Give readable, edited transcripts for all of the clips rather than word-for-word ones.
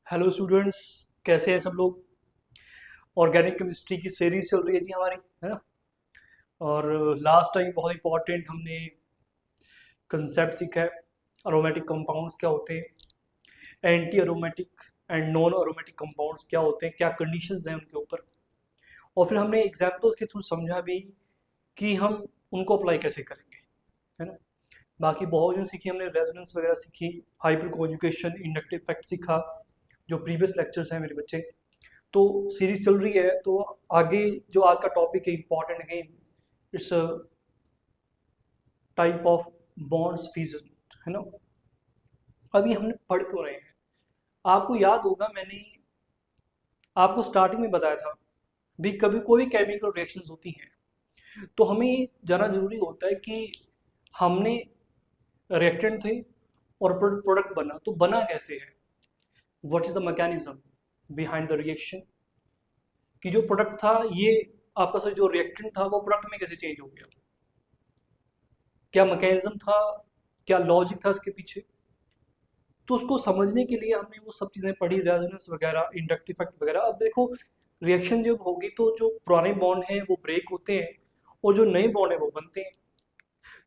Hello students, कैसे हैं सब लोग। ऑर्गेनिक केमिस्ट्री की सीरीज चल रही है जी हमारी, है ना। और लास्ट टाइम बहुत इंपॉर्टेंट हमने कंसेप्ट सीखा है। अरोमेटिक कंपाउंड्स क्या होते हैं, anti aromatic and non aromatic compounds क्या होते हैं, क्या कंडीशंस हैं उनके ऊपर। और फिर हमने एग्जांपल्स के थ्रू समझा भी कि हम उनको अप्लाई कैसे करेंगे, है ना। बाकी बहुत चीज़ सीखी हमने, रेजोनेंस वगैरह सीखी, हाइपर कॉन्जुगेशन, इंडक्टिव इफेक्ट सीखा, जो प्रीवियस लेक्चर्स हैं मेरे बच्चे। तो सीरीज चल रही है, तो आगे जो आज का टॉपिक है important again, it's type of bonds fission, है ना। अभी हमने पढ़ क्यों रहे हैं, आपको याद होगा मैंने आपको स्टार्टिंग में बताया था भी कभी कोई केमिकल रिएक्शंस होती हैं तो हमें जाना जरूरी होता है कि हमने रिएक्टेंट थे और प्रोडक्ट बना, तो बना कैसे है, what is the mechanism behind the reaction, कि जो प्रोडक्ट था ये आपका सर जो रिएक्टेंट था वो प्रोडक्ट में कैसे चेंज हो गया, क्या मैकेनिज्म था, क्या लॉजिक था इसके पीछे। तो उसको समझने के लिए हमने वो सब चीज़ें पढ़ी, रेजोनेंस वगैरह, इंडक्टिव इफेक्ट वगैरह। अब देखो, रिएक्शन जब होगी तो जो पुराने बॉन्ड हैं वो ब्रेक होते हैं और जो नए बॉन्ड हैं वो बनते हैं।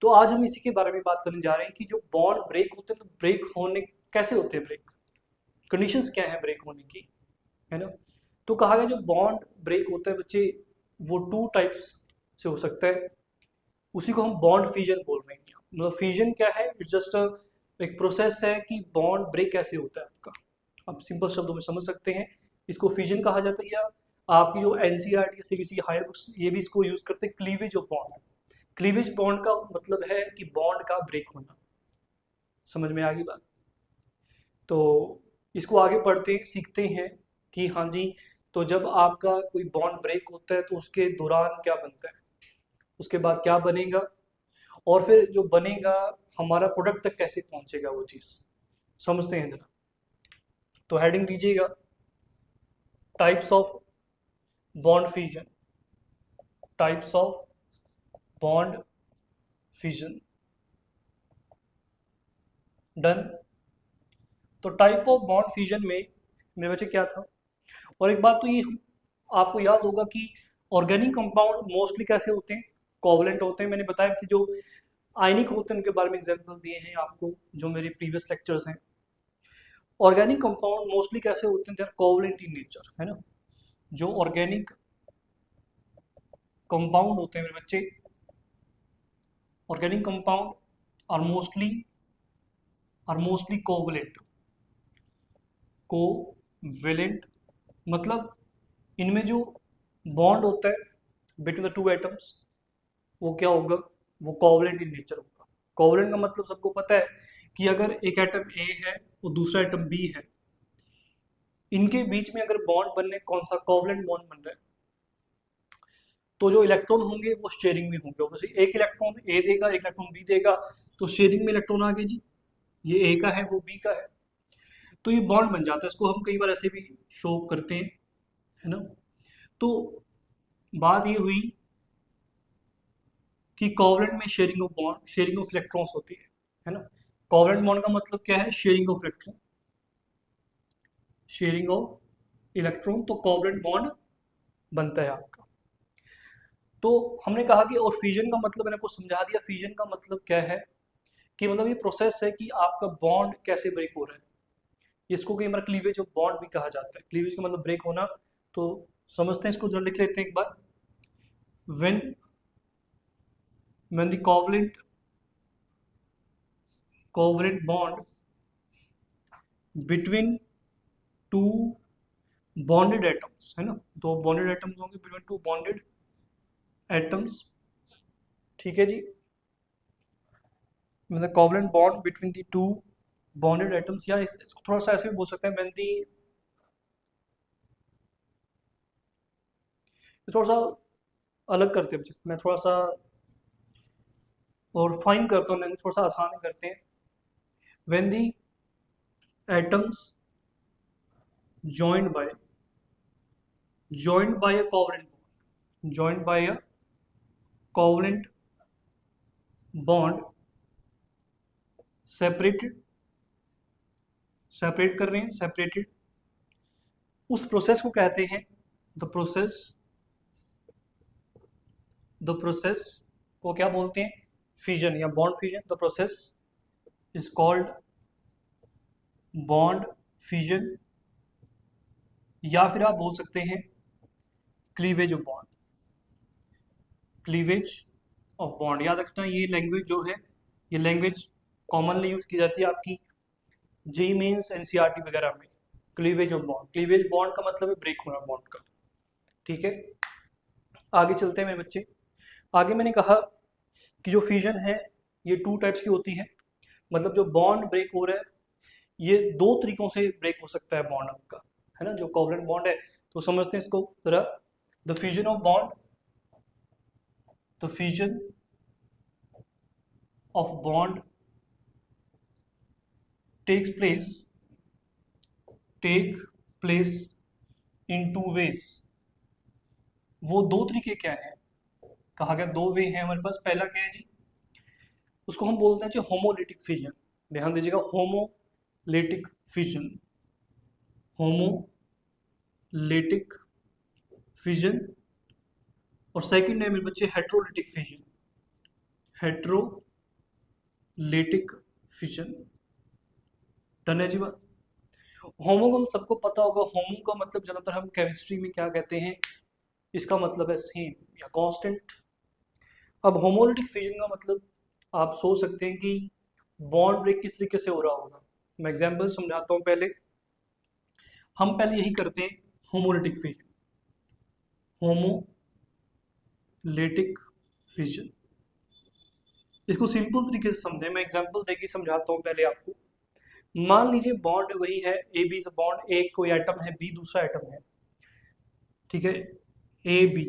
तो आज हम इसी के बारे में बात करने जा रहे हैं कि जो बॉन्ड ब्रेक होते हैं तो ब्रेक होने कैसे होते हैं, ब्रेक कंडीशंस क्या है ब्रेक होने की, है ना। तो कहा गया जो बॉन्ड ब्रेक होता है बच्चे, वो टू टाइप्स से हो सकता है। उसी को हम बॉन्ड फ्यूजन बोल रहे हैं। मतलब फ्यूजन क्या है, इट्स जस्ट एक प्रोसेस है कि बॉन्ड ब्रेक कैसे होता है आपका। आप सिंपल शब्दों में समझ सकते हैं, इसको फ्यूजन कहा जाता है। या आपकी जो एनसीईआरटी सीबीएसई हायर बुक्स ये भी इसको यूज करते हैं, cleavage of bond. Cleavage bond का मतलब है कि बॉन्ड का ब्रेक होना। समझ में आ गई बात। तो इसको आगे पढ़ते हैं, सीखते हैं कि हाँ जी, तो जब आपका कोई बॉन्ड ब्रेक होता है तो उसके दौरान क्या बनता है, उसके बाद क्या बनेगा, और फिर जो बनेगा हमारा प्रोडक्ट तक कैसे पहुंचेगा वो चीज़, समझते हैं जरा। तो हेडिंग दीजिएगा, types of bond fusion, types of bond fusion. Done. तो टाइप ऑफ बॉन्ड फ्यूजन में मेरे बच्चे क्या था, और एक बात तो ये आपको याद होगा कि ऑर्गेनिक कंपाउंड मोस्टली कैसे होते हैं, कोवलेंट होते हैं। मैंने बताया कि जो आयनिक होते हैं उनके बारे में एग्जाम्पल दिए हैं आपको, जो मेरे प्रीवियस लेक्चर्स हैं। ऑर्गेनिक कंपाउंड मोस्टली कैसे होते हैं, they are covalent in nature, है ना। जो ऑर्गेनिक कंपाउंड होते हैं मेरे बच्चे, organic compound are mostly covalent. Covalent मतलब इनमें जो बॉन्ड होता है बिटवीन द टू एटम्स वो क्या होगा, वो कोवलेंट इन नेचर होगा। कोवलेंट का मतलब सबको पता है कि अगर एक एटम ए है और दूसरा एटम बी है, इनके बीच में अगर बॉन्ड बनने, कौन सा कोवलेंट बॉन्ड बन रहा है, तो जो इलेक्ट्रॉन होंगे वो शेयरिंग में होंगे। वैसे एक इलेक्ट्रॉन ए देगा, एक इलेक्ट्रॉन बी देगा, तो शेयरिंग में इलेक्ट्रॉन आ गए जी, ये ए का है वो बी का है, तो ये बॉन्ड बन जाता है। इसको हम कई बार ऐसे भी शो करते हैं, है ना। तो बात ये हुई कि कोवलेंट में sharing of bond, sharing of electrons होती है ना। कोवलेंट बॉन्ड का मतलब क्या है, sharing of electron, sharing of electron, तो कोवलेंट बॉन्ड बनता है आपका। तो हमने कहा कि, और फ्यूजन का मतलब मैंने आपको समझा दिया, फ्यूजन का मतलब क्या है, कि मतलब ये प्रोसेस है कि आपका बॉन्ड कैसे ब्रेक हो रहा है। इसको कई बार क्लीवेज ऑफ बॉन्ड भी कहा जाता है। क्लीवेज का मतलब ब्रेक होना। तो समझते हैं, इसको जरा लिख लेते हैं एक बार। When when the covalent bond between two bonded atoms, है ना, दो बॉन्डेड एटम्स होंगे, बिटवीन टू बॉन्डेड एटम्स, ठीक है जी। मतलब covalent bond between the two bonded atoms, या इसको थोड़ा सा ऐसे भी बोल सकते हैं, व्हेन दी, थोड़ा सा अलग करते हैं, मैं थोड़ा सा और फाइन करता हूँ, थोड़ा सा आसान करते हैं। When the atoms joined by joined by a covalent bond, joined by a covalent bond, separated, separate कर रहे हैं, सेपरेटेड उस प्रोसेस को कहते हैं द प्रोसेस को क्या बोलते हैं, फिजन या bond fission. The process is called bond fission, या फिर आप बोल सकते हैं cleavage of bond, cleavage of bond. याद रखना ये लैंग्वेज जो है, ये लैंग्वेज कॉमनली यूज की जाती है आपकी जेईई मेंस एनसीईआरटी वगैरह में। Cleavage of bond, cleavage bond का मतलब है ब्रेक होना बॉन्ड का। ठीक है, आगे चलते हैं मेरे बच्चे। आगे मैंने कहा कि जो फ्यूजन है ये 2 टाइप्स की होती है, मतलब जो बॉन्ड ब्रेक हो रहा है ये 2 तरीकों से ब्रेक हो सकता है बॉन्ड आपका, है ना। जो कोवलेंट बॉन्ड है तो समझते हैं इसको जरा। The fusion of bond, the fusion of bond take place in 2 ways. वो 2 तरीके क्या है, कहा गया 2 वे हैं हमारे पास। पहला क्या है जी, उसको हम बोलते हैं जी होमोलिटिक फिजन। ध्यान दीजिएगा, होमोलिटिक फिजन, होमोलिटिक फिजन। और सेकंड है मेरे बच्चे heterolytic fission, heterolytic fission. Done है जी बात। होमो को सबको पता होगा, होमो का मतलब ज्यादातर हम केमिस्ट्री में क्या कहते हैं, इसका मतलब है सेम या कांस्टेंट। अब होमोलिटिक फिजन का मतलब आप सोच सकते हैं कि बॉन्ड ब्रेक किस तरीके से हो रहा होगा। मैं एग्जांपल समझाता हूं। पहले हम पहले यही करते हैं, होमोलिटिक फिजन, होमोलिटिक फिजन। इसको सिंपल तरीके से समझें, मैं एग्जांपल देके समझाता हूं पहले आपको। मान लीजिए बॉन्ड वही है ए बी से बॉन्ड, एक कोई एटम है, बी दूसरा एटम है, ठीक है, ए बी,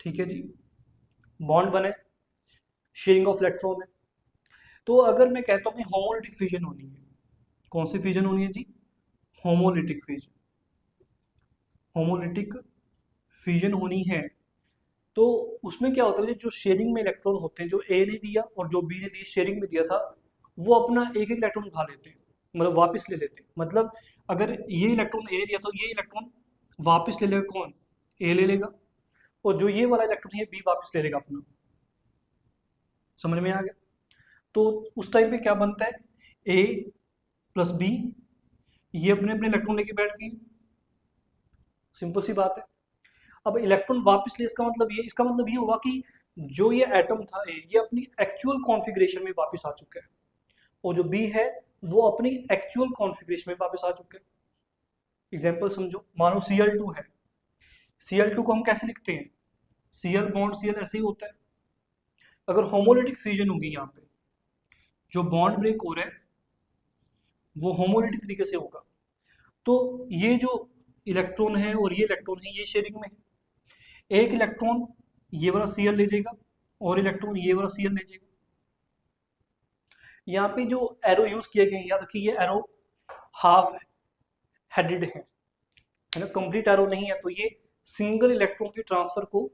ठीक है जी, बॉन्ड बने, शेयरिंग ऑफ इलेक्ट्रॉन है। तो अगर मैं कहता हूँ कि होमोलिटिक फिजन होनी है, कौन सी फिजन होनी है जी, होमोलिटिक फिजन, होमोलिटिक फिजन होनी है, तो उसमें क्या होता है, जो शेयरिंग में इलेक्ट्रॉन होते हैं, जो ए ने दिया और जो बी ने दिया, शेयरिंग में दिया था, वो अपना एक एक इलेक्ट्रॉन उठा लेते हैं, मतलब वापस ले लेते हैं। मतलब अगर ये इलेक्ट्रॉन ए ने दिया तो ये इलेक्ट्रॉन वापस ले लेगा कौन, ए ले लेगा, और जो ये वाला इलेक्ट्रॉन है बी वापस ले लेगा अपना। समझ में आ गया। तो उस टाइम पे क्या बनता है, ए प्लस बी, ये अपने अपने इलेक्ट्रॉन लेके बैठ गए, सिंपल सी बात है। अब इलेक्ट्रॉन वापस ले, इसका मतलब ये हुआ कि जो ये एटम था ए, ये अपनी एक्चुअल कॉन्फ़िगरेशन में वापस आ चुका है, और जो बी है वो अपनी एक्चुअल कॉन्फ़िगरेशन में वापस आ चुका है। एग्जांपल समझो, मानो Cl2 है, Cl2 को हम कैसे लिखते हैं, Cl बॉन्ड Cl ऐसे ही होता है। अगर होमोलिटिक फ्यूजन होगी यहाँ पे, जो बॉन्ड ब्रेक हो रहा है वो होमोलिटिक तरीके से होगा, तो ये जो इलेक्ट्रॉन है और ये इलेक्ट्रॉन है ये शेयरिंग में है। एक इलेक्ट्रॉन ये वाला Cl ले जाएगा और इलेक्ट्रॉन ये वाला Cl ले जाएगा। यहाँ पे जो एरो यूज किए गए, याद रखिए ये एरो हाफ हेडेड है ना, कंप्लीट एरो नहीं है, तो ये सिंगल इलेक्ट्रॉन के ट्रांसफर को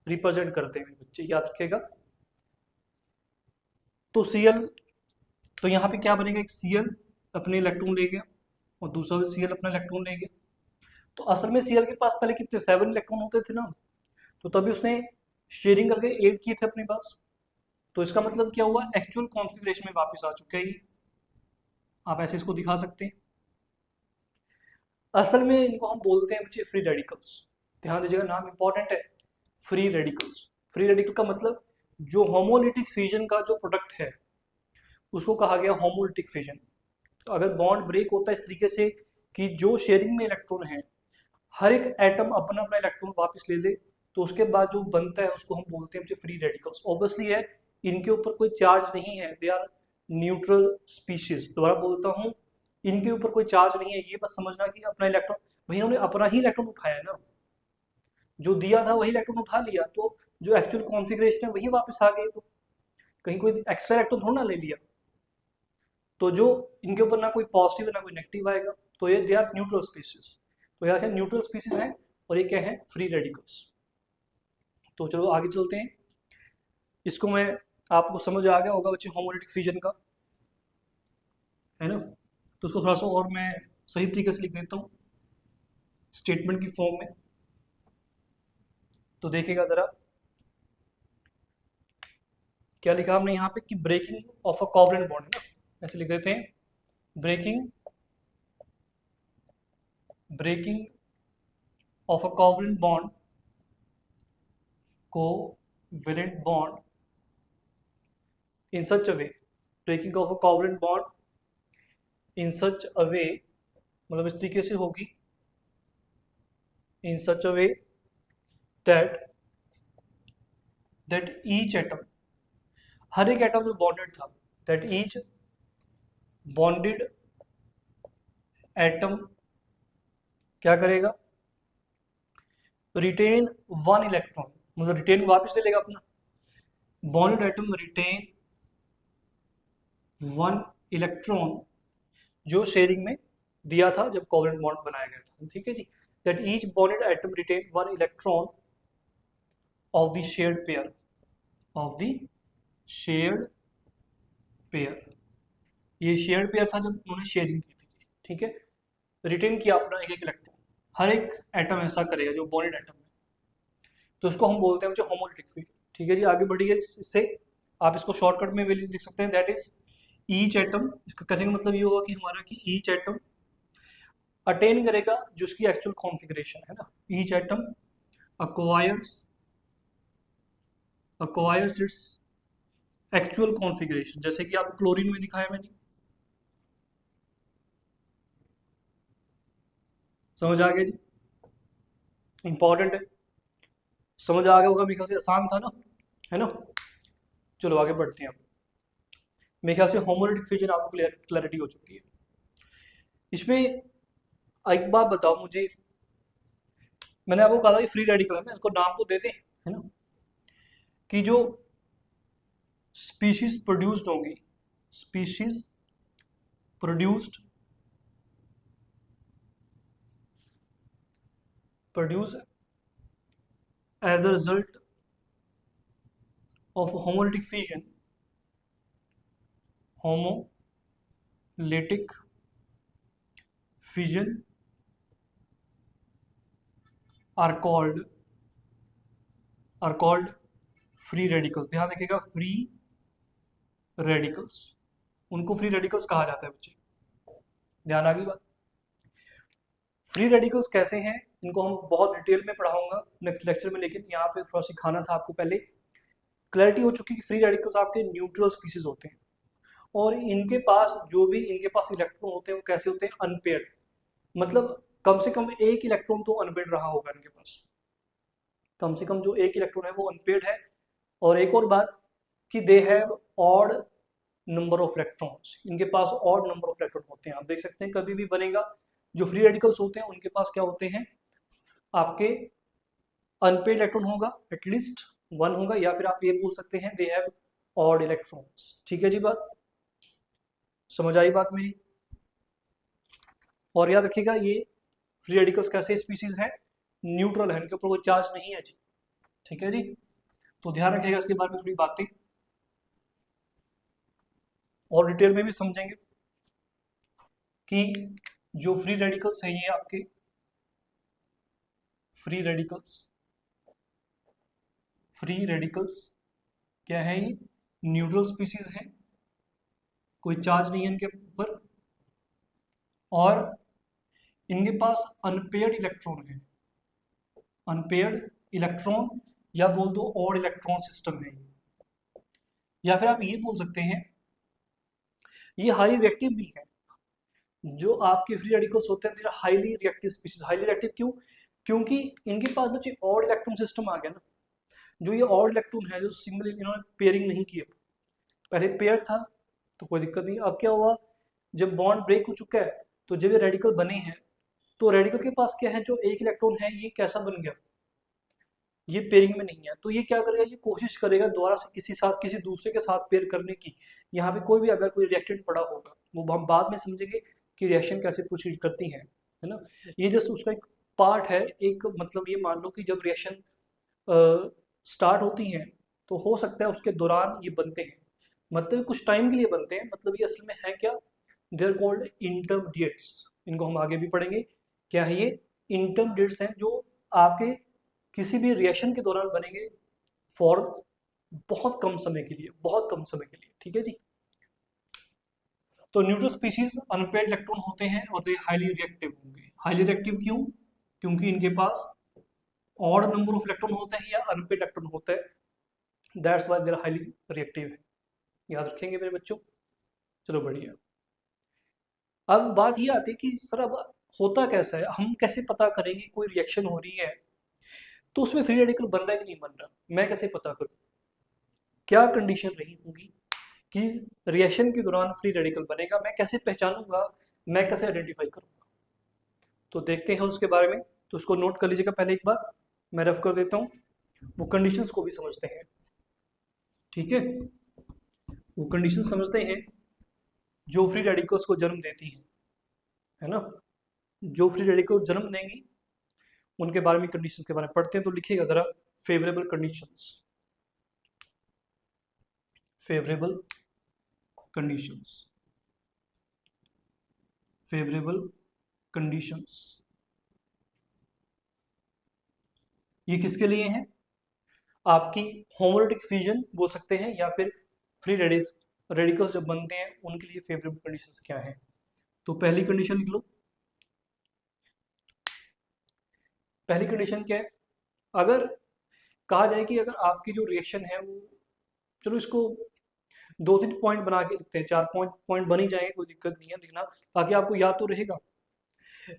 रिप्रेजेंट करते हैं बच्चे, याद रखिएगा। तो Cl, तो यहाँ पे क्या बनेगा, एक Cl अपने इलेक्ट्रॉन ले गया और दूसरा भी Cl अपना इलेक्ट्रॉन ले गया। तो असल में Cl के पास पहले कितने 7 इलेक्ट्रॉन होते थे ना, तो तभी उसने शेयरिंग करके 8 किए थे अपने पास। तो इसका मतलब क्या हुआ, एक्चुअल कॉन्फ़िगरेशन में वापस आ चुका है ये। आप ऐसे इसको दिखा सकते हैं। असल में इनको हम बोलते हैं बच्चे फ्री रेडिकल्स। ध्यान दीजिएगा, नाम इंपॉर्टेंट है, फ्री रेडिकल्स। फ्री रेडिकल का मतलब जो होमोलिटिक फ्यूजन का जो प्रोडक्ट है उसको कहा गया होमोलिटिक फ्यूजन। तो अगर बॉन्ड ब्रेक होता है इस तरीके से कि जो शेयरिंग में इलेक्ट्रॉन है हर एक एटम अपना अपना इलेक्ट्रॉन वापस ले ले, तो उसके बाद जो बनता है उसको हम बोलते हैं फ्री रेडिकल्स। ऑब्वियसली है, इनके ऊपर कोई चार्ज नहीं है, दे आर न्यूट्रल स्पीशीज। दोबारा बोलता हूँ, इनके ऊपर कोई चार्ज नहीं है, ये बस समझना कि अपना इलेक्ट्रॉन, भाई इन्होंने अपना ही इलेक्ट्रॉन उठाया है ना, जो दिया था वही इलेक्ट्रॉन उठा लिया, तो जो एक्चुअल कॉन्फ़िगरेशन है वही वापस आ गई, तो कहीं कोई एक्स्ट्रा इलेक्ट्रॉन थोड़ा ना ले लिया। तो जो इनके ऊपर ना कोई पॉजिटिव है ना कोई नेगेटिव आएगा, तो ये दे आर न्यूट्रल स्पीशीज। तो याद है न्यूट्रल स्पीशीज है, और ये क्या है, फ्री रेडिकल्स। तो चलो आगे चलते हैं। इसको मैं, आपको समझ आ गया होगा बच्चे होमोलिटिक फ्यूजन का, है ना। तो उसको थोड़ा सा और मैं सही तरीके से लिख देता हूँ। स्टेटमेंट की फॉर्म में। तो देखिएगा जरा क्या लिखा हमने यहाँ पे कि breaking of a covalent bond, है ना, ऐसे लिख देते हैं, breaking of a covalent bond, covalent bond in such a way, breaking of a covalent bond in such a way, मतलब इस तरीके से होगी, in such a way that each atom, हर एक एटम जो बॉन्डेड था, दैट ईच बॉन्डेड एटम क्या करेगा, रिटेन वन इलेक्ट्रॉन, मतलब रिटेन वापस ले लेगा अपना, bonded atom retain one electron जो शेयरिंग में दिया था जब कोवेलेंट बॉन्ड बनाया गया था, ठीक है जी। That each bonded atom retain one electron of the shared pair, of the shared pair, ये शेयर्ड पेयर था जब उन्होंने शेयरिंग की थी, ठीक है, रिटेन किया अपना एक एक इलेक्ट्रॉन, हर एक एटम ऐसा करेगा जो बॉन्डेड एटम है, तो उसको हम बोलते हैं होमोलिटिक फिगर, ठीक है जी। आगे बढ़िए, इससे आप इसको शॉर्टकट में भी लिख सकते हैं, दैट इज ईच एटम, इसका कहने का मतलब ये होगा कि हमारा कि ईच एटम अटेन करेगा जो उसकी एक्चुअल कॉन्फ़िगरेशन है ना, each atom acquires its actual configuration, जैसे कि आपको क्लोरीन में दिखाया मैंने, समझ आ गया जी, इंपॉर्टेंट है, समझ आ गया होगा मेरे ख्याल से, आसान था ना, है ना। चलो आगे बढ़ते हैं, अब मेरे ख्याल से होमोलिटिक फिजन आपको क्लैरिटी हो चुकी है। इसमें एक बात बताओ मुझे, मैंने आपको कहा था कि फ्री रेडिकल है ना, इसको नाम तो देते हैं, है ना, कि जो स्पीशीज प्रोड्यूस्ड होंगी, species produced produce as a result of homolytic fission, homolytic fission are called free radicals. ध्यान रखिएगा, फ्री रेडिकल्स, उनको फ्री रेडिकल्स कहा जाता है बच्चे, ध्यान आ गई बात। फ्री रेडिकल्स कैसे हैं, इनको हम बहुत डिटेल में पढ़ाऊंगा नेक्स्ट लेक्चर में, लेकिन यहाँ पे थोड़ा सिखाना था आपको, पहले क्लैरिटी हो चुकी है कि फ्री रेडिकल्स आपके न्यूट्रल स्पीसीज होते हैं, और इनके पास जो भी इनके पास इलेक्ट्रॉन होते हैं वो कैसे होते हैं, अनपेयर्ड, मतलब कम से कम एक इलेक्ट्रॉन तो अनपेयर्ड रहा होगा इनके पास, कम से कम जो एक इलेक्ट्रॉन है वो अनपेयर्ड है। और एक और बात कि they have odd number of electrons, इनके पास ऑड नंबर ऑफ इलेक्ट्रॉन होते हैं। आप देख सकते हैं कभी भी बनेगा जो फ्री रेडिकल्स होते हैं उनके पास क्या होते हैं, आपके अनपेड इलेक्ट्रॉन होगा, एटलीस्ट वन होगा, या फिर आप ये बोल सकते हैं दे हैव ऑड इलेक्ट्रॉन्स, ठीक है जी, बात समझ आई बात मेरी। और याद रखिएगा ये फ्री रेडिकल्स कैसे स्पीसीज है, न्यूट्रल है, इनके ऊपर कोई चार्ज नहीं है जी, ठीक है जी। तो ध्यान रखिएगा इसके बारे में थोड़ी बातें और डिटेल में भी समझेंगे कि जो फ्री रेडिकल्स हैं ये आपके फ्री रेडिकल्स क्या है, ये न्यूट्रल स्पीसीज है, कोई चार्ज नहीं है इनके ऊपर, और इनके पास अनपेयर्ड इलेक्ट्रॉन है, अनपेयर्ड इलेक्ट्रॉन, या बोल दो ऑड इलेक्ट्रॉन सिस्टम है, या फिर आप ये बोल सकते हैं ये हाईली रिएक्टिव भी है। जो आपके फ्री रेडिकल्स होते हैं highly reactive species, highly reactive क्यों, क्योंकि इनके पास बच्चे ऑड इलेक्ट्रॉन सिस्टम आ गया ना, जो ये ऑड इलेक्ट्रॉन है जो सिंगल इन्होंने पेयरिंग नहीं किया, पहले पेयर था तो कोई दिक्कत नहीं, अब क्या हुआ जब बॉन्ड ब्रेक हो चुका है तो जब ये रेडिकल बने हैं तो रेडिकल के पास क्या है, जो एक इलेक्ट्रॉन है ये कैसा बन गया, ये पेयरिंग में नहीं है, तो ये क्या करेगा, ये कोशिश करेगा दोबारा से किसी दूसरे के साथ पेयर करने की। यहाँ पे कोई भी अगर कोई रिएक्टेंट पड़ा होगा वो हम बाद में समझेंगे कि रिएक्शन कैसे प्रोसीड करती है ना, ये जस्ट उसका एक पार्ट है, एक मतलब ये मान लो कि जब रिएक्शन स्टार्ट होती हैं तो हो सकता है उसके दौरान ये बनते हैं, मतलब कुछ टाइम के लिए बनते हैं, मतलब ये असल में है क्या, दे आर कॉल्ड इंटरमीडिएट्स, इनको हम आगे भी पढ़ेंगे क्या है ये इंटरमीडिएट्स हैं जो आपके किसी भी रिएक्शन के दौरान बनेंगे फॉर बहुत कम समय के लिए, बहुत कम समय के लिए, ठीक है जी। तो न्यूट्रल स्पीशीज अनपेयर्ड इलेक्ट्रॉन होते हैं और दे हाईली रिएक्टिव होंगे। हाईली रिएक्टिव क्यों? क्योंकि इनके पास ऑड नंबर ऑफ इलेक्ट्रॉन होते हैं या अनपेयर्ड इलेक्ट्रॉन होता है, that's why they are highly reactive है। याद रखेंगे मेरे बच्चों, चलो बढ़िया। अब बात ये आती है कि सर अब होता कैसा है, हम कैसे पता करेंगे कोई रिएक्शन हो रही है तो उसमें फ्री रेडिकल बन रहा है कि नहीं बन रहा, मैं कैसे पता करूं? क्या कंडीशन रही होगी कि रिएक्शन के दौरान फ्री रेडिकल बनेगा, मैं कैसे पहचानूंगा, मैं कैसे आइडेंटिफाई करूंगा? तो देखते हैं उसके बारे में। तो उसको नोट कर लीजिएगा पहले एक बार, मैं रफ कर देता हूँ, वो कंडीशंस को भी समझते हैं, ठीक है। वो कंडीशन समझते हैं जो फ्री रेडिकल्स को जन्म देती है ना, जो फ्री रेडिकल जन्म देंगी उनके बारे में, कंडीशंस के बारे में पढ़ते हैं। तो लिखिएगा जरा, favourable conditions, favourable conditions, favourable conditions, ये किसके लिए हैं? आपकी होमोलिटिक फ्यूजन बोल सकते हैं या फिर फ्री रेडिकल्स जब बनते हैं उनके लिए फेवरेबल कंडीशंस क्या है। तो पहली कंडीशन लिख लो। पहली कंडीशन क्या है? अगर कहा जाए कि अगर आपकी जो रिएक्शन है वो, चलो इसको 2-3 पॉइंट बना के लिखते हैं, 4 पॉइंट बन ही जाएंगे, कोई दिक्कत नहीं है लिखना, ताकि आपको याद तो रहेगा।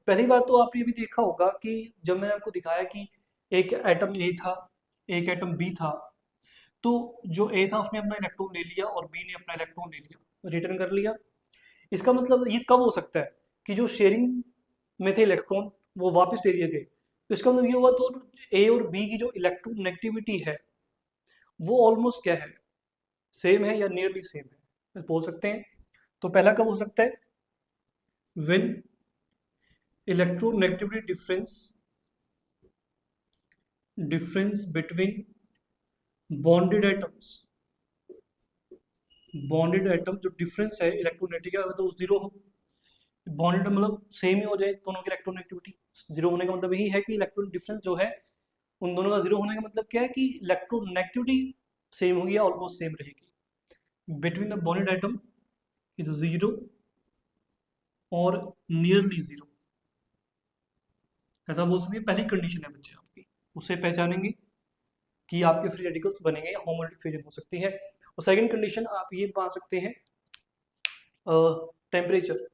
पहली बात तो आपने भी देखा होगा कि जब मैंने आपको दिखाया कि एक एटम ए था, एक एटम बी था, तो जो ए था उसने अपना इलेक्ट्रॉन ले लिया और बी ने अपना इलेक्ट्रॉन ले लिया, रिटर्न कर लिया। इसका मतलब ये कब हो सकता है कि जो शेयरिंग में थे इलेक्ट्रॉन वो वापस ले लिए गए, तो इसका मतलब ये हुआ तो ए और बी की जो इलेक्ट्रोनेगेटिविटी है वो ऑलमोस्ट क्या है, सेम है या नियरली सेम है, बोल सकते हैं। तो पहला कब हो सकता है? When electronegativity difference between bonded atoms, bonded atom जो डिफरेंस है इलेक्ट्रोनेगेटिविटी का, तो जीरो हो। बॉन्डेड मतलब सेम ही हो जाए दोनों की इलेक्ट्रोनेगेटिविटी, जीरो होने का मतलब यही है कि इलेक्ट्रॉन डिफरेंस जो है उन दोनों का जीरो होने का मतलब क्या है कि इलेक्ट्रोनेगेटिविटी सेम होगी या ऑलमोस्ट सेम रहेगी। Between the bonded atom is zero और नियरली जीरो, ऐसा बोल सकते हैं। पहली कंडीशन है बच्चे आपकी, उससे पहचानेंगे कि आपके फ्री रेडिकल्स बनेंगे या होमोलिटिक फ्यूजन हो सकती है। और सेकंड कंडीशन आप ये पा सकते हैं, temperature,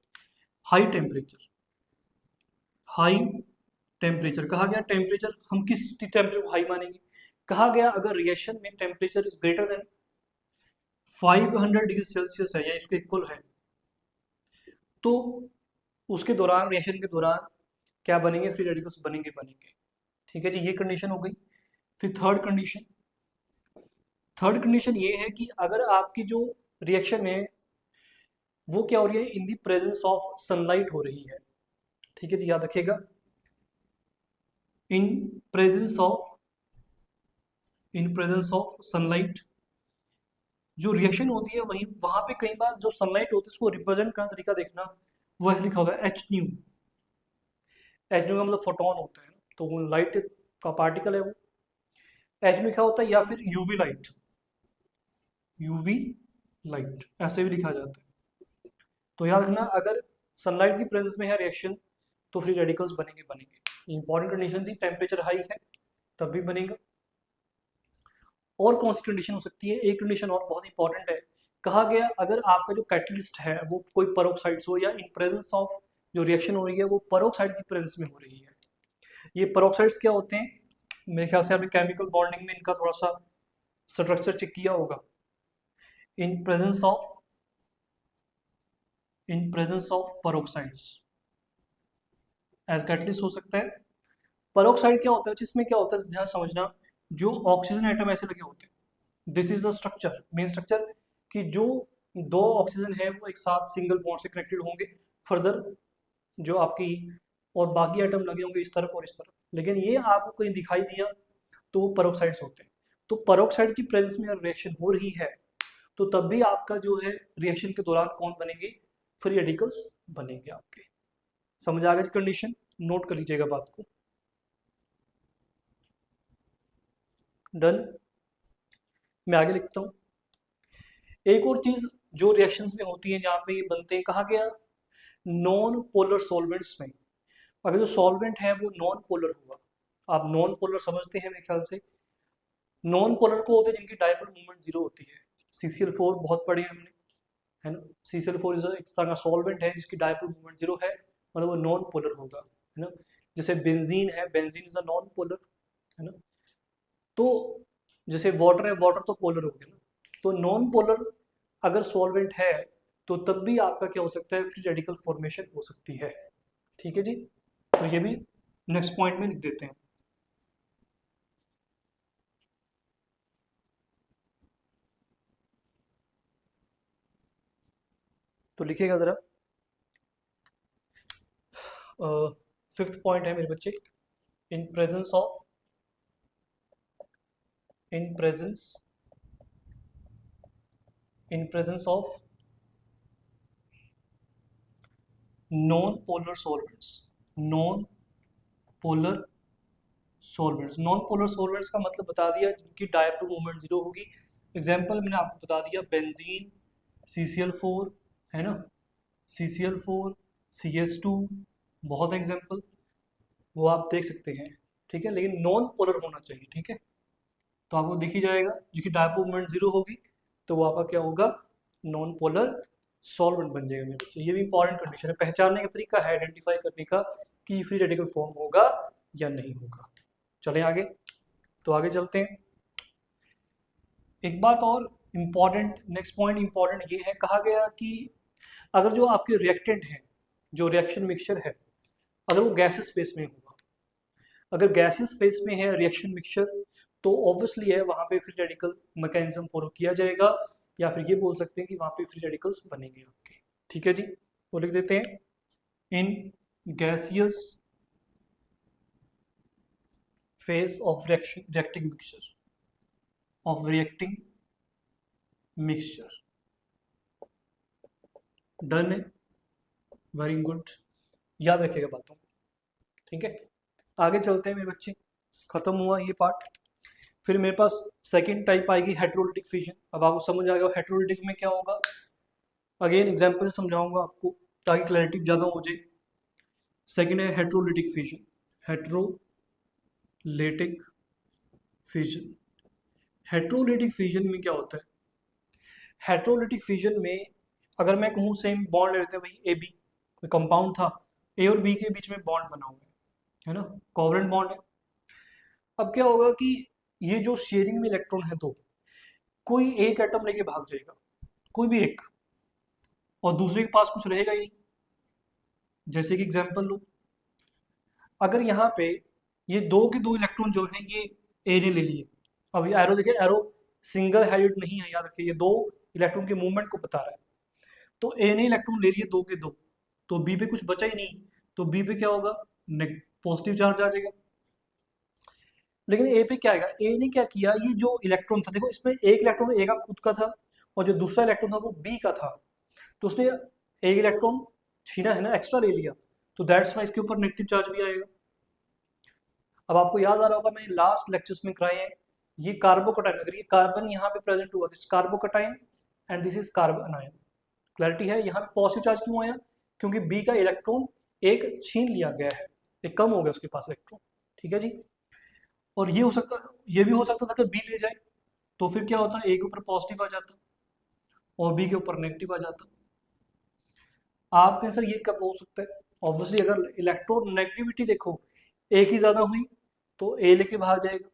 high temperature, high temperature. कहा गया टेम्परेचर, हम किस टेम्परेचर को हाई मानेंगे? कहा गया अगर रिएक्शन में temperature is greater then 500 degree Celsius है या इसके इक्वल है, तो उसके दौरान, रिएक्शन के दौरान क्या बनेंगे? फ्री रेडिकल्स बनेंगे। ठीक है जी, ये कंडीशन हो गई। फिर थर्ड कंडीशन ये है कि अगर आपकी जो रिएक्शन है वो क्या हो रही है? In the presence of sunlight हो रही है, ठीक है जी, याद रखिएगा, इन प्रेजेंस ऑफ सनलाइट। जो रिएक्शन होती है वहीं वहां पे कई बार जो सनलाइट होती है उसको रिप्रेजेंट करने का तरीका देखना, वो ऐसे लिखा होगा एच न्यू। एच न्यू का मतलब फोटोन होता है, तो वो लाइट का पार्टिकल है, वो एच न्यू लिखा होता है, या फिर यूवी लाइट, ऐसे भी लिखा जाता है। तो याद रखना अगर सनलाइट की प्रेजेंस में है रिएक्शन तो फ्री रेडिकल्स बनेंगे। इंपॉर्टेंट कंडीशन थी, टेम्परेचर हाई है तब भी बनेगा। और कौन सी कंडीशन हो सकती है? एक कंडीशन और बहुत इंपॉर्टेंट है, कहा गया अगर आपका जो कैटलिस्ट है वो कोई परोक्साइड्स हो या इन प्रेजेंस ऑफ जो रिएक्शन हो रही है वो परोक्साइड की प्रेजेंस में हो रही है। ये परोक्साइड्स क्या होते हैं? मेरे ख्याल से आपने केमिकल बॉन्डिंग में इनका थोड़ा सा स्ट्रक्चर चेक किया होगा। In presence of peroxides as catalyst हो सकता है। परोक्साइड क्या होता है? जिसमें क्या होता है ध्यान समझना, जो ऑक्सीजन एटम ऐसे लगे होते हैं, this is the structure, main structure, कि जो दो ऑक्सीजन है वो एक साथ सिंगल बॉन्ड से कनेक्टेड होंगे, फर्दर जो आपकी और बाकी एटम लगे होंगे इस तरफ और इस तरफ, लेकिन ये आपको कहीं दिखाई दिया तो वो परोक्साइड्स होते हैं। तो परोक्साइड की प्रेजेंस में अगर रिएक्शन हो रही है तो तब भी आपका जो है रिएक्शन के दौरान कौन बनेंगे? फ्री रेडिकल्स बनेंगे आपके। समझ आ गई कंडीशन? नोट कर लीजिएगा बात को। डन। मैं आगे लिखता हूँ। एक और चीज जो रिएक्शंस में होती है जहाँ पे ये बनते हैं, कहा गया नॉन पोलर सॉल्वेंट्स में, अगर जो सॉल्वेंट है वो नॉन पोलर हुआ, आप नॉन पोलर समझते हैं मेरे ख्याल से। नॉन पोलर को होते हैं जिनकी डायपोल मूवमेंट जीरो होती है। CCl4 बहुत पढ़े हैं हमने, है ना। CCl4 एक तरह का सॉल्वेंट है जिसकी डायपोल मूवमेंट जीरो है, मतलब वो नॉन पोलर होगा, है ना। जैसे बेंजीन है, benzene is a non polar, है ना। तो जैसे वाटर है, वाटर तो पोलर हो गया ना। तो नॉन पोलर अगर सॉल्वेंट है तो तब भी आपका क्या हो सकता है, फ्री रेडिकल फॉर्मेशन हो सकती है। ठीक है जी, तो ये भी नेक्स्ट पॉइंट में लिख देते हैं। तो लिखिएगा जरा। फिफ्थ पॉइंट है मेरे बच्चे, इन presence of in presence of non polar solvents. Non polar solvents, non polar solvents का मतलब बता दिया जिनकी डायपोल मूवमेंट जीरो होगी। एग्जांपल मैंने आपको बता दिया, बेंजीन, CCl4, है ना, CCl4, CS2, बहुत एग्जांपल वो आप देख सकते हैं। ठीक है, लेकिन नॉन पोलर होना चाहिए। ठीक है, तो आपको दिख ही जाएगा जिसकी डायपोल मूवमेंट जीरो होगी तो वो आपका क्या होगा, नॉन पोलर सॉल्वेंट बन जाएगा मेरे बच्चे। ये भी इंपॉर्टेंट कंडीशन है, पहचानने का तरीका है आइडेंटिफाई करने का कि फ्री रेडिकल फॉर्म होगा या नहीं होगा। चलें आगे, तो आगे चलते हैं। एक बात और इम्पॉर्टेंट, नेक्स्ट पॉइंट इम्पॉर्टेंट ये है, कहा गया कि अगर जो आपके रिएक्टेंट है, जो रिएक्शन मिक्सचर है, अगर वो गैसेस फेस में होगा, अगर गैसेस फेस में है रिएक्शन मिक्सचर, तो ऑब्वियसली है वहाँ पे फ्री रेडिकल मैकेनिज्म फॉलो किया जाएगा, या फिर ये बोल सकते हैं कि वहाँ पे फ्री रेडिकल्स बनेंगे आपके। ठीक है जी, तो लिख देते हैं, in gaseous phase of reacting mixture. Done है, वेरी गुड, याद रखिएगा बातों को। ठीक है, आगे चलते हैं मेरे बच्चे, खत्म हुआ ये पार्ट। फिर मेरे पास सेकंड टाइप आएगी हेटेरोलिटिक फिजन। अब आपको समझ आ गया हेटेरोलिटिक में क्या होगा, अगेन एग्जांपल से समझाऊंगा आपको ताकि क्लैरिटी ज़्यादा हो जाए। सेकंड है heterolytic fission. Heterolytic fission, heterolytic fission में क्या होता है, हेटेरोलिटिक फिजन में अगर मैं कहूँ सेम बॉन्ड ले लेते हैं भाई, AB कोई कंपाउंड था, A और B के बीच में बॉन्ड बना हुआ है ना, कोवलेंट बॉन्ड है। अब क्या होगा कि ये जो शेयरिंग में इलेक्ट्रॉन है, तो कोई एक एटम लेके भाग जाएगा, कोई भी एक, और दूसरे के पास कुछ रहेगा ही नहीं। जैसे कि एग्जांपल लो, अगर यहाँ पे ये दो के दो इलेक्ट्रॉन जो हैं ये ए ने ले लिए। अब ये एरो देखिए, एरो सिंगल हेडेड नहीं है, याद रखिए ये दो इलेक्ट्रॉन के मूवमेंट को बता रहा है। तो ए ने इलेक्ट्रॉन ले लिए दो के दो, तो बी पे कुछ बचा ही नहीं, तो बी पे क्या होगा, पॉजिटिव चार्ज आ जाएगा। लेकिन ए पे क्या आएगा, ए ने क्या किया, ये जो इलेक्ट्रॉन था, देखो इसमें एक इलेक्ट्रॉन ए का खुद का था और जो दूसरा इलेक्ट्रॉन था वो बी का था, तो उसने एक इलेक्ट्रॉन छीना है ना, एक्स्ट्रा ले लिया, तो दैट्स वाई इसके ऊपर नेगेटिव चार्ज भी आएगा। अब आपको याद आ रहा होगा मैंने लास्ट लेक्चर्स में कराए हैं, ये कार्बोकटाइन, अगर ये कार्बन यहाँ पे प्रेजेंट हुआ, this कार्बोकटाइन and this is carbon ion. Clarity है, यहाँ पे पॉजिटिव चार्ज क्यों आया, क्योंकि बी का इलेक्ट्रॉन एक छीन लिया गया है, एक कम हो गया उसके पास इलेक्ट्रॉन। ठीक है जी, और ये हो सकता, ये भी हो सकता था कि बी ले जाए, तो फिर क्या होता, ए के ऊपर पॉजिटिव आ जाता और बी के ऊपर नेगेटिव आ जाता। आपका आंसर ये कब हो सकता है, ऑब्वियसली अगर इलेक्ट्रॉन नेगेटिविटी देखो एक ही ज्यादा हुई तो ए लेके भाग जाएगा।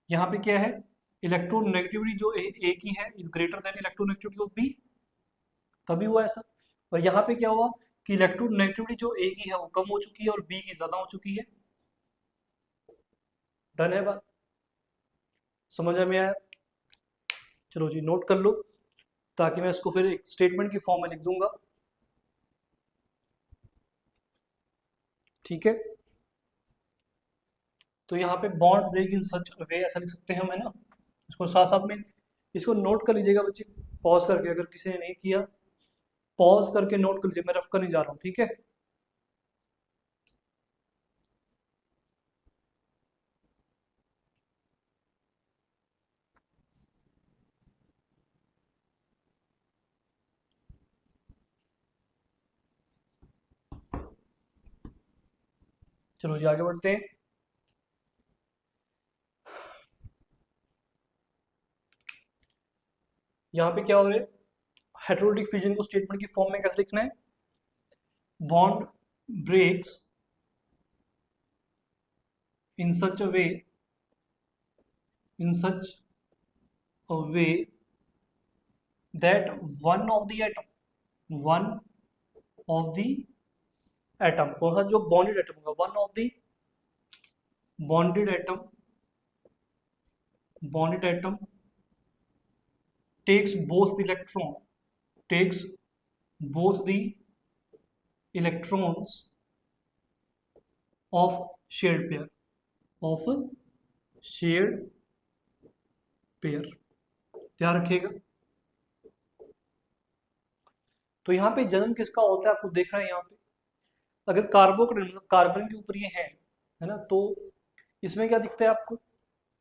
यहाँ पे क्या है, इलेक्ट्रॉन नेगेटिविटी जो ए की है is greater than electronegativity of B, तभी हुआ ऐसा। और यहाँ पे क्या हुआ कि इलेक्ट्रॉन नेगेटिविटी जो ए की है वो कम हो चुकी है और बी की ज्यादा हो चुकी है। डन है बात, समझ में आया। चलो जी नोट कर लो, ताकि मैं इसको फिर एक स्टेटमेंट की फॉर्म में लिख दूंगा। ठीक है, तो यहाँ पे बॉन्ड ब्रेक इन सच वे ऐसा लिख सकते हैं हम, है ना। इसको साथ साथ में इसको नोट कर लीजिएगा बच्चे, पॉज करके, अगर किसी ने नहीं किया पॉज करके नोट कर लीजिए, मैं रफ करने जा रहा हूँ। ठीक है, चलो जी आगे बढ़ते हैं। यहाँ पे क्या हो रहा है, हेटेरोटिक फ्यूजन को स्टेटमेंट की फॉर्म में कैसे लिखना है, bond breaks in such a way in such a way that one of the atom कौन सा, जो बॉन्डेड एटम होगा, one of the bonded atom takes both the electrons of shared pair ध्यान रखिएगा। तो यहाँ पे जन्म किसका होता है, आपको देख रहे हैं यहाँ पे, अगर कार्बन के ऊपर ये है ना, तो इसमें क्या दिखता है आपको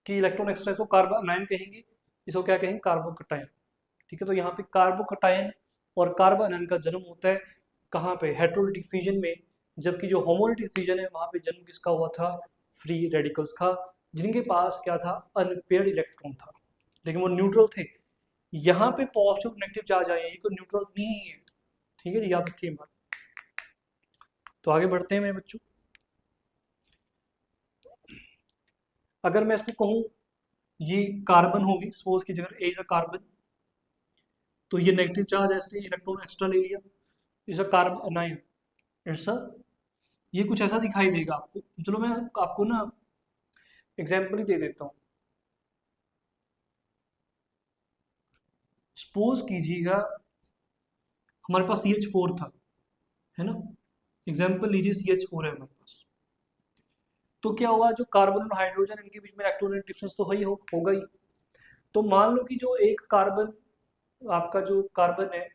कि इलेक्ट्रॉन एक्स्ट्रा, इसको कार्बन आयन कहेंगे, इसको क्या कहेंगे, कार्बोकटायन। ठीक है, तो यहाँ पे कार्बोकटायन और कार्बन आयन का जन्म होता है कहाँ पे, हेटेरोलिटिक फ्यूजन में, जबकि जो होमोलिटिक फ्यूजन है वहाँ पे जन्म किसका हुआ था, फ्री रेडिकल्स का, जिनके पास क्या था, अनपेयर्ड इलेक्ट्रॉन था, लेकिन वो न्यूट्रल थे। यहाँ पे पॉजिटिव नेगेटिव चार्ज आए, ये कोई न्यूट्रल नहीं है। ठीक है, याद रखिए बात। तो आगे बढ़ते हैं मेरे बच्चों। अगर मैं इसको कहूँ ये कार्बन होगी, सपोज की जगह ए इज अ कार्बन, तो ये नेगेटिव चार्ज है, इसलिए इलेक्ट्रॉन एक्स्ट्रा ले लिया, is a carbon anion, it's a, ये कुछ ऐसा दिखाई देगा आपको। चलो मैं आपको ना एग्जाम्पल ही दे देता हूँ। सपोज कीजिएगा हमारे पास CH4 था, है ना, एग्जाम्पल लीजिए CH4 है हमारे पास, तो क्या हुआ, जो कार्बन और हाइड्रोजन इनके बीच में इलेक्ट्रॉनिक डिफरेंस तो होगा ही। तो मान लो कि जो एक कार्बन, आपका जो कार्बन है,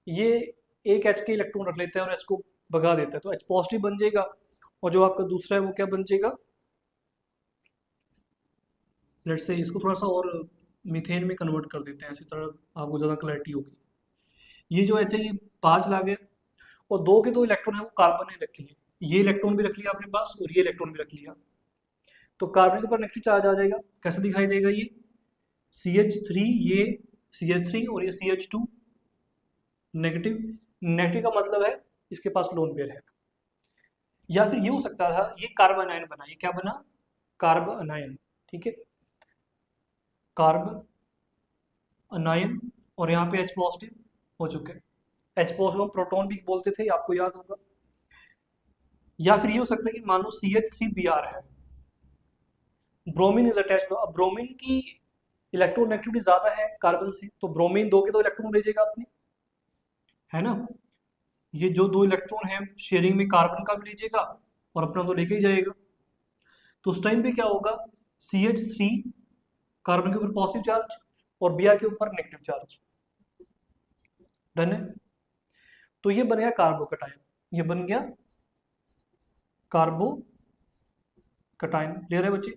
ये एक H के इलेक्ट्रॉन रख लेता है और H को भगा देता है, तो H पॉजिटिव बन जाएगा, और जो आपका दूसरा है वो क्या बन जाएगा, लेट्स से इसको थोड़ा सा और मीथेन में कन्वर्ट कर देते हैं, इसी तरह आपको ज़्यादा क्लैरिटी होगी। ये जो H है ये बाहर चला गया, और दो के दो इलेक्ट्रॉन है वो कार्बन ने रख लिए, ये इलेक्ट्रॉन भी रख लिया अपने पास और ये इलेक्ट्रॉन भी रख लिया, तो कार्बन के ऊपर नेगेटिव चार्ज आ जाएगा। कैसे दिखाई देगा, ये CH3, ये CH3 और ये CH2 नेगेटिव, नेगेटिव का मतलब है इसके पास लोन पेयर है। या फिर ये हो सकता था, ये कार्बन आयन बना, ये क्या बना, कार्बन आयन। ठीक है, कार्बन अनायन, और यहाँ पे H पॉजिटिव हो चुके हैं, H पॉजिटिव प्रोटॉन भी बोलते थे, आपको याद होगा। या फिर ये हो सकता है कि मान लो CH3Br है, ब्रोमीन इज अटैच, अब ब्रोमीन की इलेक्ट्रोनेगेटिविटी ज्यादा है कार्बन से, तो ब्रोमीन दो के दो इलेक्ट्रॉन ले जाएगा अपने, है ना, ये जो दो इलेक्ट्रॉन है शेयरिंग में कार्बन का भी लीजिएगा और अपना तो लेके ही जाएगा। तो उस टाइम पे क्या होगा, CH3 कार्बन के ऊपर पॉजिटिव चार्ज और Br के ऊपर नेगेटिव चार्ज, डन है। तो ये बन गया कार्बोकटायन, ये बन गया कार्बोकटायन। क्लियर है बच्चे।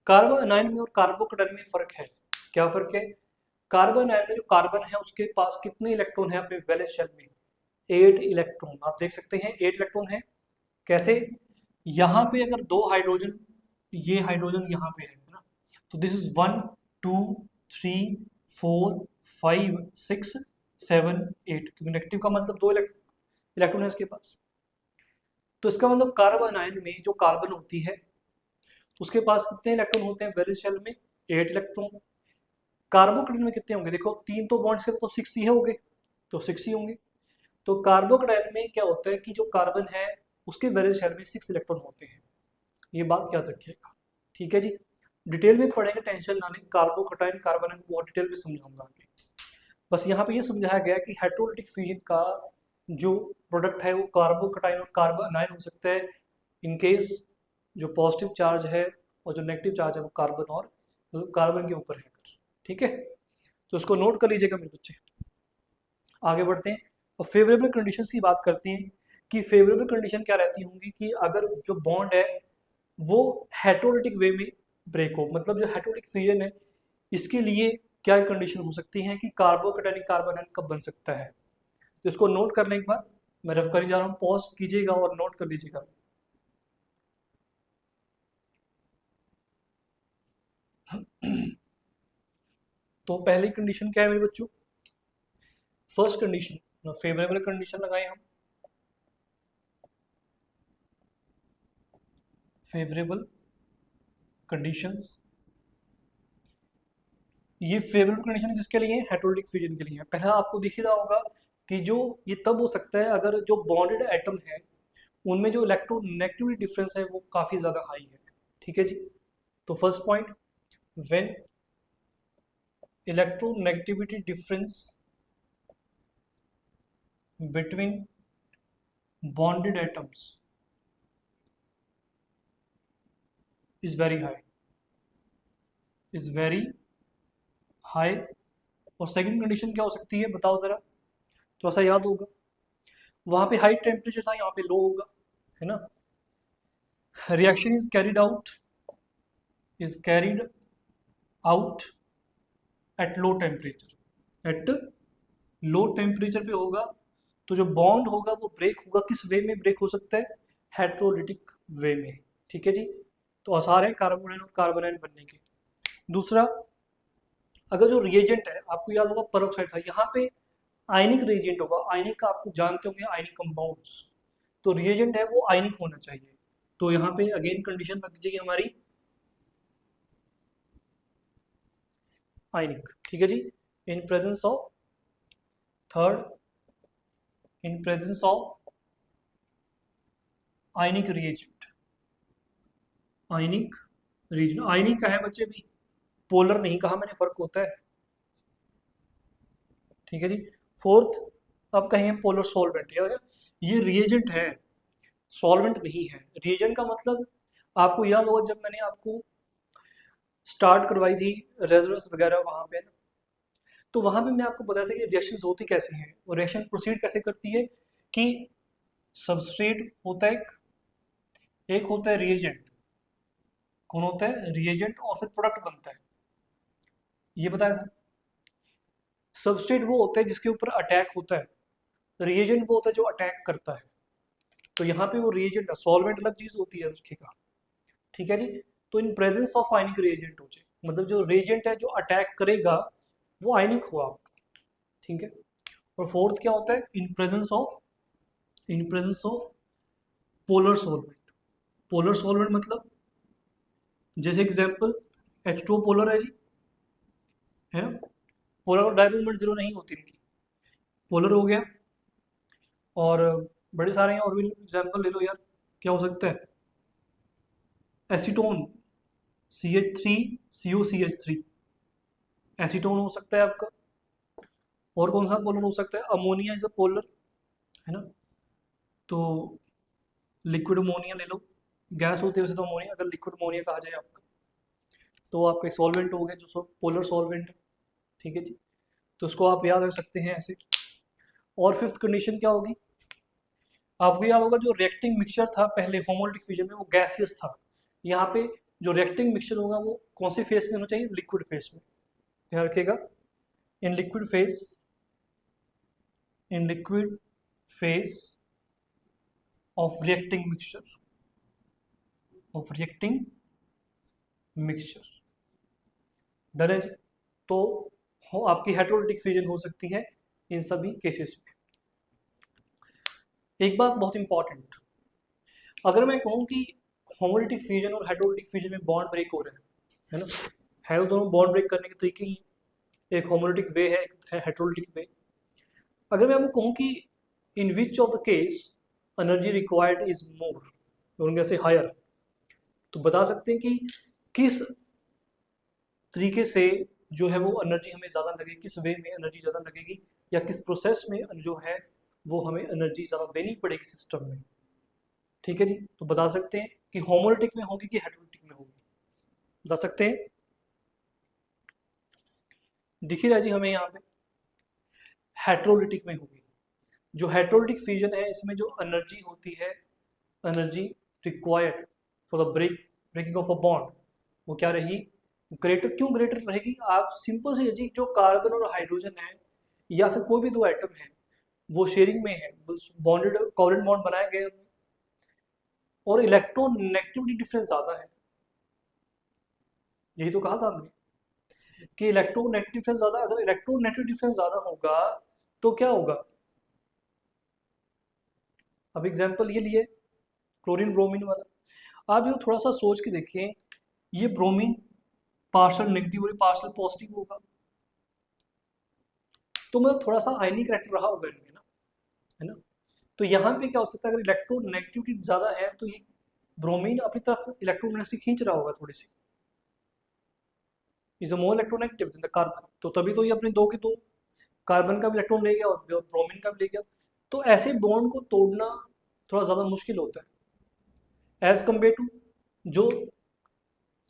कार्बन अनायन में और कार्बोकटायन में फर्क है, क्या फर्क है, कार्बन आयन में जो कार्बन है उसके पास कितने इलेक्ट्रॉन है अपने वैलेंस शेल में, 8 इलेक्ट्रॉन, आप देख सकते हैं 8 इलेक्ट्रॉन है। कैसे, यहाँ पे अगर दो हाइड्रोजन, ये हाइड्रोजन यहाँ पे है ना, तो दिस इज 1 2 3 4 5 6 7 8, क्योंकि नेगेटिव का मतलब दो इलेक्ट्रॉन है इसके पास। तो इसका मतलब कार्बन आयन में जो कार्बन होती है उसके पास कितने इलेक्ट्रॉन होते हैं वैलेंस शेल में, 8 इलेक्ट्रॉन। कार्बोकटायन में कितने होंगे, देखो तीन तो बॉन्ड से तो 6 ही होंगे, तो 6 ही होंगे। तो कार्बोकटायन में क्या होता है कि जो कार्बन है उसके वैलेंस शेल में 6 इलेक्ट्रॉन होते हैं, ये बात याद रखिएगा। ठीक है जी, डिटेल में पढ़ेंगे, टेंशन ना लें, कार्बोकटायन कार्बन बहुत डिटेल में समझाऊंगा आगे। बस यहाँ पे ये समझाया गया कि हेटेरोलिटिक फ्यूजन का जो प्रोडक्ट है वो कार्बोकटायन और कार्बन आयन हो सकता है, इनकेस जो पॉजिटिव चार्ज है और जो नेगेटिव चार्ज है वो कार्बन और कार्बन के ऊपर है। ठीक है, तो इसको नोट कर लीजिएगा मेरे बच्चे। आगे बढ़ते हैं और फेवरेबल कंडीशंस की बात करते हैं कि फेवरेबल कंडीशन क्या रहती होंगी कि अगर जो बॉन्ड है वो हेटेरोलिटिक वे में ब्रेक हो, मतलब जो हेटेरोलिटिक फ्यूजन है इसके लिए क्या कंडीशन हो सकती है कि कार्बोकटायन कार्बन आयन कब बन सकता है। तो इसको नोट करने के बाद मैं रफ करने जा रहा हूँ, पॉज कीजिएगा और नोट कर लीजिएगा। तो पहली कंडीशन क्या है मेरे बच्चों? फर्स्ट कंडीशन फेवरेबल कंडीशन लगाए हम, फेवरेबल कंडीशंस। ये फेवरेबल कंडीशन किसके लिए है? हेटेरोडिक फ्यूजन के लिए है। पहला आपको दिख ही रहा होगा कि जो ये तब हो सकता है अगर जो बॉन्डेड एटम है उनमें जो इलेक्ट्रोनेगेटिविटी डिफरेंस है वो काफ़ी ज़्यादा हाई है। ठीक है जी। तो first point, when electronegativity difference between bonded atoms is very high, is very high. और सेकंड कंडीशन क्या हो सकती है बताओ ज़रा, तो ऐसा याद होगा वहाँ पे हाई टेम्परेचर था, यहाँ पे लो होगा, है ना। Reaction is carried out, is carried out at low temperature, at low temperature पे होगा। तो जो बॉन्ड होगा वो ब्रेक होगा, किस वे में ब्रेक हो सकता है? हेट्रोलिटिक वे में। ठीक है जी। तो आसार है कार्बोनाइन और कार्बोनाइन बनने के। दूसरा, अगर जो रिएजेंट है आपको याद होगा पेरोक्साइड था, यहाँ पे आयनिक रिएजेंट होगा। आयनिक का आपको जानते होंगे आयनिक कंपाउंड्स, तो रिएजेंट है वो आयनिक होना चाहिए। तो यहाँ पे अगेन कंडीशन लग जाएगी हमारी आयनिक। ठीक है जी। In presence of third, in presence of ionic reagent, ionic reagent. Ionic का है बच्चे भी, पोलर नहीं कहा मैंने, फर्क होता है। ठीक है जी। फोर्थ, अब कहेंगे पोलर सॉल्वेंट। ये रिएजेंट है, सॉल्वेंट नहीं है। रिएजेंट का मतलब आपको याद होगा जब मैंने आपको स्टार्ट करवाई थी रेजोनेंस वगैरह वहाँ पे ना, तो वहाँ पे मैंने आपको बताया था कि रिएक्शन होती कैसे हैं और रिएक्शन प्रोसीड कैसे करती है। कि सबस्ट्रेट होता है एक होता है रिएजेंट, कौन होता है? रिएजेंट, और फिर प्रोडक्ट बनता है, ये बताया था। सबस्ट्रेट वो होता है जिसके ऊपर अटैक होता है, रिएजेंट वो होता है जो अटैक करता है। तो यहाँ पे वो रिएजेंट है, सॉल्वेंट अलग चीज होती है उसकी का। ठीक है जी। तो इन प्रेजेंस ऑफ आयनिक रिएजेंट हो जाए, मतलब जो रिएजेंट है जो अटैक करेगा वो आयनिक हुआ आपका। ठीक है। और फोर्थ क्या होता है? इन presence of, in presence of polar solvent. Polar solvent मतलब जैसे एग्जांपल H2O पोलर है जी, है ना। पोलर डाई मूवमेंट जीरो नहीं होती इनकी, पोलर हो गया। और बड़े सारे हैं और भी एग्जांपल ले लो यार, क्या हो सकता है? एसीटोन, CH3COCH3, एसीटोन हो सकता है आपका। और कौन सा पोलर हो सकता है? अमोनिया इज अ पोलर, है ना। तो लिक्विड अमोनिया ले लो, गैस होती है वैसे तो अमोनिया, अगर लिक्विड अमोनिया कहा जाए आपका तो आपका सॉल्वेंट हो गया जो पोलर सॉल्वेंट है। ठीक है जी। तो उसको आप याद रख सकते हैं ऐसे। और फिफ्थ कंडीशन क्या होगी? आपको याद होगा जो रिएक्टिंग मिक्सचर था पहले होमोलिटिक फ्यूजन में वो गैसियस था। यहाँ पे जो रिएक्टिंग मिक्सचर होगा वो कौन से फेस में होना चाहिए? लिक्विड फेस में। ध्यान रखिएगा, in liquid phase, in liquid phase of reacting mixture, of reacting mixture. Done है जी? तो आपकी हेटेरोलिटिक फ्यूजन हो सकती है इन सभी केसेस में। एक बात बहुत इंपॉर्टेंट, अगर मैं कहूँ कि होमोलिटिक फ्यूजन और हेटेरोलिटिक फ्यूजन में बॉन्ड ब्रेक हो रहे हैं, है ना, है तो दोनों बॉन्ड ब्रेक करने के तरीके ही, एक होमोलिटिक वे है, एक है हेटेरोलिटिक वे। अगर मैं आपको कहूँ कि in which of the case energy required is more, उनमें से हायर, तो बता सकते हैं कि किस तरीके से जो है वो एनर्जी हमें ज़्यादा लगेगी, किस वे में एनर्जी ज़्यादा लगेगी, या किस प्रोसेस में जो है वो हमें एनर्जी ज़्यादा देनी पड़ेगी सिस्टम में। ठीक है जी। तो बता सकते हैं कि होमोलिटिक में होगी कि हेटेरोलिटिक में होगी, बता सकते हैं। दिख ही रहा है जी हमें यहाँ पे हेटेरोलिटिक में होगी। जो हेटेरोलिटिक फ्यूजन है इसमें जो एनर्जी होती है, energy required for the breaking of a bond, वो क्या रहेगी? ग्रेटर। क्यों ग्रेटर रहेगी? आप सिंपल सी जी, जो कार्बन और हाइड्रोजन है या फिर कोई भी दो एटम है वो शेयरिंग में है, बॉन्डेड कोवेलेंट बॉन्ड बनाए गए और इलेक्ट्रोनेगेटिविटी डिफरेंस ज़्यादा है, यही तो कहा था हमने। कि इलेक्ट्रोनेगेटिव डिफरेंस ज़्यादा, अगर इलेक्ट्रोनेगेटिव डिफरेंस ज़्यादा होगा तो क्या होगा। अब एग्जांपल ये लिए क्लोरीन ब्रोमीन वाला, आप ये थोड़ा सा सोच के देखिए, ये ब्रोमीन पार्शियल नेगेटिव और पार्शियल पॉजिटिव होगा, तो मतलब थोड़ा सा आयनिक करैक्टर रहा होगा इनमें ना, है ना। तो यहाँ पे क्या हो सकता है, अगर इलेक्ट्रोनेगेटिविटी ज़्यादा है तो ये ब्रोमीन अपनी तरफ इलेक्ट्रोनेगेटिव खींच रहा होगा थोड़ी सी, is a more electronegative in the carbon, तो तभी तो ये अपने दो के दो कार्बन का भी इलेक्ट्रॉन ले गया और ब्रोमीन का भी ले गया। तो ऐसे बॉन्ड को तोड़ना थोड़ा ज़्यादा मुश्किल होता है एज कम्पेयर टू जो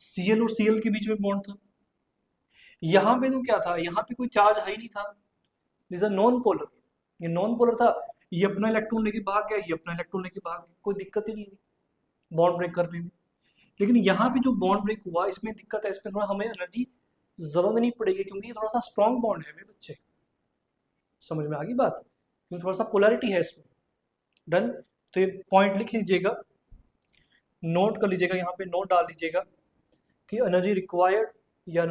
Cl और Cl के बीच में बॉन्ड था। यहाँ पे तो क्या था, यहाँ पे कोई चार्ज है ही नहीं था, दिस नॉन पोलर, ये नॉन पोलर था, ये अपना इलेक्ट्रॉन लेके भाग गया, ये अपना इलेक्ट्रॉन लेके भाग गया, कोई दिक्कत ही नहीं थी बॉन्ड ब्रेक करने में। लेकिन यहाँ पे जो बॉन्ड ब्रेक हुआ इसमें दिक्कत है, इसमें थोड़ा हमें एनर्जी ज़रूरत नहीं पड़ेगी क्योंकि ये थोड़ा सा स्ट्रॉन्ग बॉन्ड है मेरे बच्चे, समझ में आ गई बात, क्योंकि थोड़ा सा पोलैरिटी है इसमें। डन, तो ये पॉइंट लिख लीजिएगा, नोट कर लीजिएगा, यहाँ पे नोट डाल लीजिएगा कि एनर्जी रिक्वायर्ड या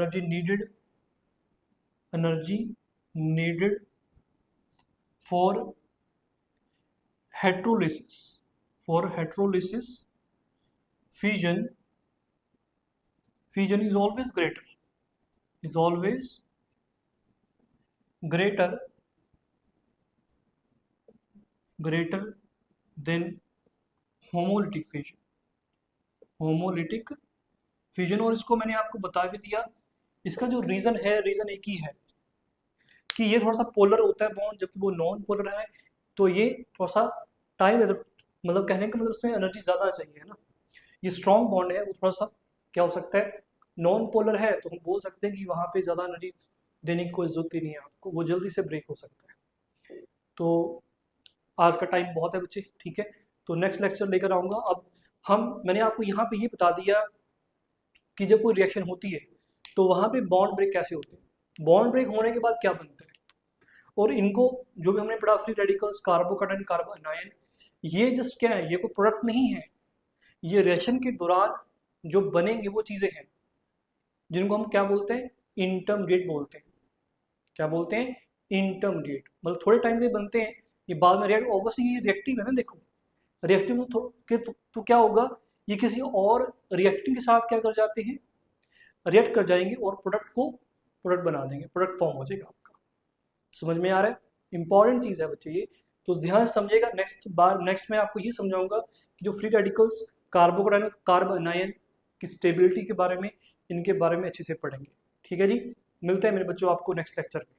energy needed for heterolysis fusion is always greater than homolytic fission। और इसको मैंने आपको बता भी दिया, इसका जो रीज़न एक ही है कि ये थोड़ा सा पोलर होता है बॉन्ड जबकि वो नॉन पोलर है, तो ये थोड़ा सा टाइम, मतलब कहने का मतलब उसमें एनर्जी ज़्यादा चाहिए, है ना। ये स्ट्रॉन्ग बॉन्ड है, वो थोड़ा सा क्या हो सकता है, नॉन पोलर है तो हम बोल सकते हैं कि वहाँ पे ज़्यादा एनर्जी देने की कोई ज़रूरत ही नहीं है आपको, वो जल्दी से ब्रेक हो सकता है। तो आज का टाइम बहुत है बच्चे, ठीक है, तो नेक्स्ट लेक्चर लेकर आऊँगा। अब मैंने आपको यहाँ पे ये बता दिया कि जब कोई रिएक्शन होती है तो वहाँ पे बॉन्ड ब्रेक कैसे होते हैं, बॉन्ड ब्रेक होने के बाद क्या बनता है, और इनको जो भी हमने पढ़ा free radicals, carbocation, carbon ion, ये जस्ट क्या है, ये कोई प्रोडक्ट नहीं है, ये रिएक्शन के दौरान जो बनेंगे वो चीज़ें हैं जिनको हम क्या बोलते हैं, इंटरमीडिएट बोलते हैं। क्या बोलते हैं, इंटरमीडिएट, मतलब थोड़े टाइम में बनते हैं, ये बाद में रिएक्ट, ऑब्वियसली ये रिएक्टिव है ना, देखो रिएक्टिव में तो क्या होगा, ये किसी और रिएक्टिव के साथ क्या कर जाते हैं, रिएक्ट कर जाएंगे और प्रोडक्ट बना देंगे, प्रोडक्ट फॉर्म हो जाएगा आपका। समझ में आ रहा है, इंपॉर्टेंट चीज़ है बच्चे ये, तो ध्यान से समझिएगा। नेक्स्ट मैं आपको ये समझाऊंगा कि जो free radicals, carbocation, carbon ion की स्टेबिलिटी के बारे में, इनके बारे में अच्छे से पढ़ेंगे। ठीक है जी, मिलते हैं मेरे बच्चों आपको नेक्स्ट लेक्चर में।